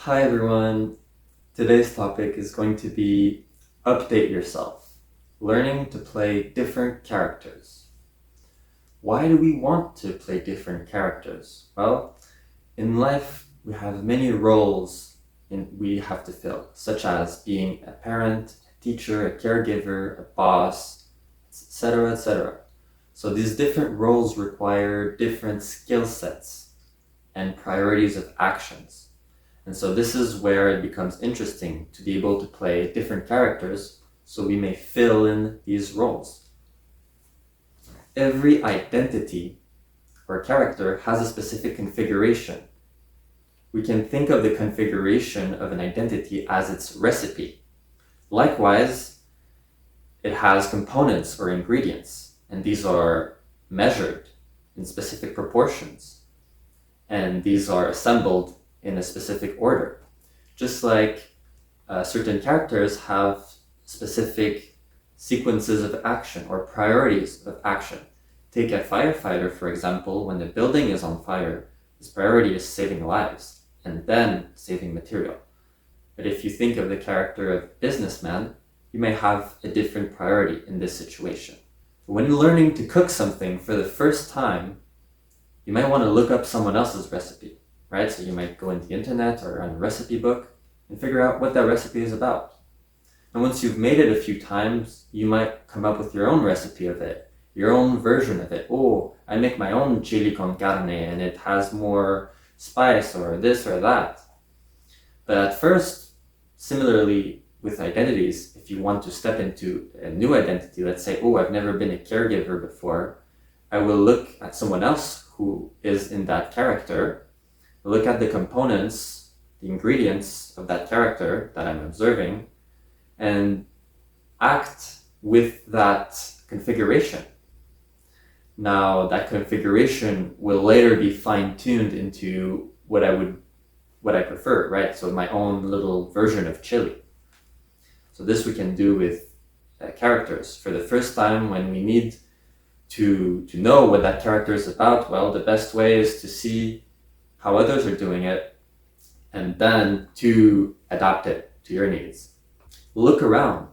Hi everyone. Today's topic is going to be update yourself, learning to play different characters. Why do we want to play different characters? Well, in life we have many roles we have to fill, such as being a parent, a teacher, a caregiver, a boss, etc., etc. So these different roles require different skill sets and priorities of actions. And so this is where it becomes interesting to be able to play different characters so we may fill in these roles. Every identity or character has a specific configuration. We can think of the configuration of an identity as its recipe. Likewise, it has components or ingredients, and these are measured in specific proportions, and these are assembled in a specific order. Just like certain characters have specific sequences of action or priorities of action. Take a firefighter, for example. When the building is on fire, his priority is saving lives and then saving material. But if you think of the character of businessman, you may have a different priority in this situation. When learning to cook something for the first time, you might want to look up someone else's recipe, right? So you might go into the internet or on a recipe book and figure out what that recipe is about. And once you've made it a few times, you might come up with your own recipe of it, your own version of it. Oh, I make my own chili con carne and it has more spice or this or that. But at first, similarly with identities, if you want to step into a new identity, let's say, oh, I've never been a caregiver before, I will look at someone else who is in that character, look at the components, the ingredients of that character that I'm observing, and act with that configuration. Now, that configuration will later be fine-tuned into what I prefer, right? So my own little version of chili. So this we can do with characters. For the first time, when we need to know what that character is about, well, the best way is to see how others are doing it and then to adapt it to your needs. Look around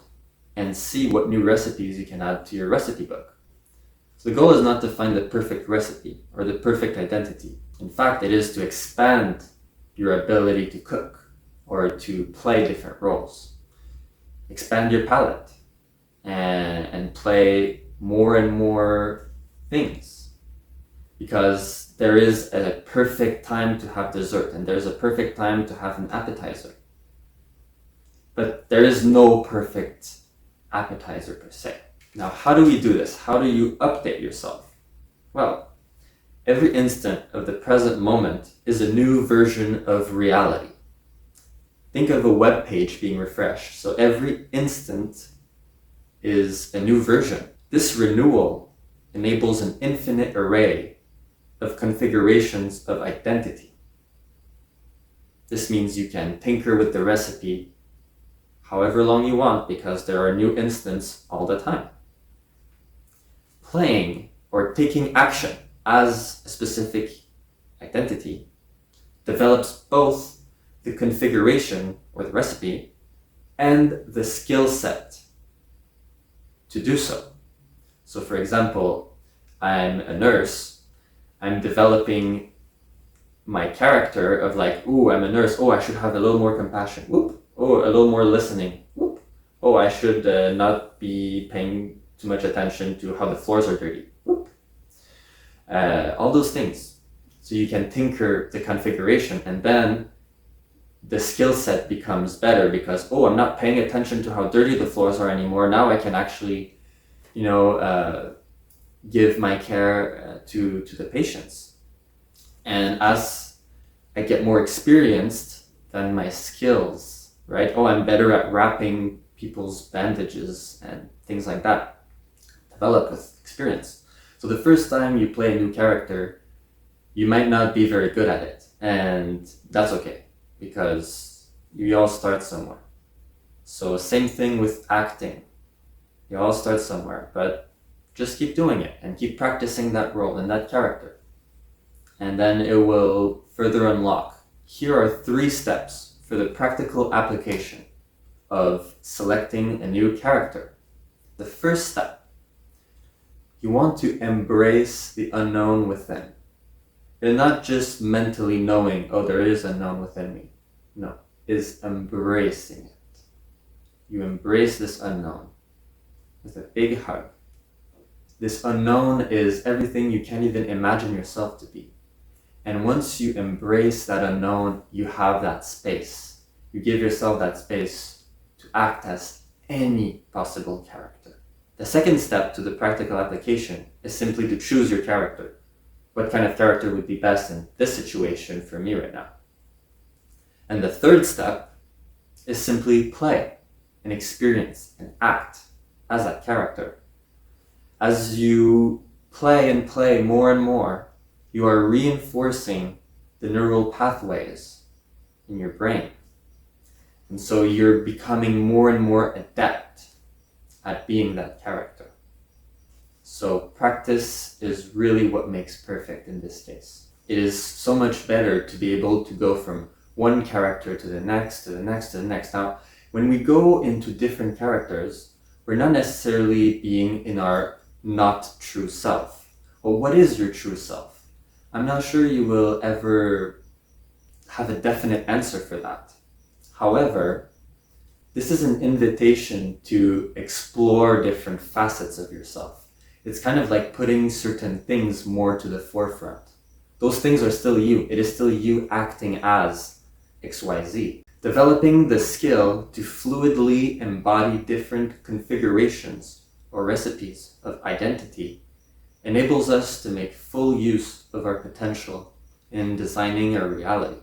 and see what new recipes you can add to your recipe book. So the goal is not to find the perfect recipe or the perfect identity. In fact, it is to expand your ability to cook or to play different roles. Expand your palette and play more and more things, because there is a perfect time to have dessert and there's a perfect time to have an appetizer. But there is no perfect appetizer per se. Now, how do we do this? How do you update yourself? Well, every instant of the present moment is a new version of reality. Think of a web page being refreshed. So every instant is a new version. This renewal enables an infinite array of configurations of identity. This means you can tinker with the recipe however long you want because there are new instants all the time. Playing or taking action as a specific identity develops both the configuration or the recipe and the skill set to do so. So for example, I'm a nurse, I'm developing my character of like, ooh, I'm a nurse, oh, I should have a little more compassion, whoop, oh, a little more listening, whoop, oh, I should not be paying too much attention to how the floors are dirty, whoop. All those things. So you can tinker the configuration and then the skill set becomes better because, oh, I'm not paying attention to how dirty the floors are anymore. Now I can actually, give my care to the patients. And as I get more experienced, then my skills, right? Oh, I'm better at wrapping people's bandages and things like that develop with experience. So the first time you play a new character, you might not be very good at it. And that's okay, because you all start somewhere. So same thing with acting. You all start somewhere, but just keep doing it and keep practicing that role and that character. And then it will further unlock. Here are 3 steps for the practical application of selecting a new character, the first step, you want to embrace the unknown within. You're not just mentally knowing, oh, there is unknown within me. No, it's embracing it. You embrace this unknown with a big hug. This unknown is everything you can't even imagine yourself to be. And once you embrace that unknown, you have that space. You give yourself that space to act as any possible character. The second step to the practical application is simply to choose your character. What kind of character would be best in this situation for me right now? And the third step is simply play and experience and act as that character. As you play and play more and more, you are reinforcing the neural pathways in your brain. And so you're becoming more and more adept at being that character. So practice is really what makes perfect in this case. It is so much better to be able to go from one character to the next, to the next, to the next. Now, when we go into different characters, we're not necessarily being in our not true self. Well, what is your true self? I'm not sure you will ever have a definite answer for that. However, this is an invitation to explore different facets of yourself. It's kind of like putting certain things more to the forefront. Those things are still you. It is still you acting as XYZ. Developing the skill to fluidly embody different configurations or recipes of identity enables us to make full use of our potential in designing our reality.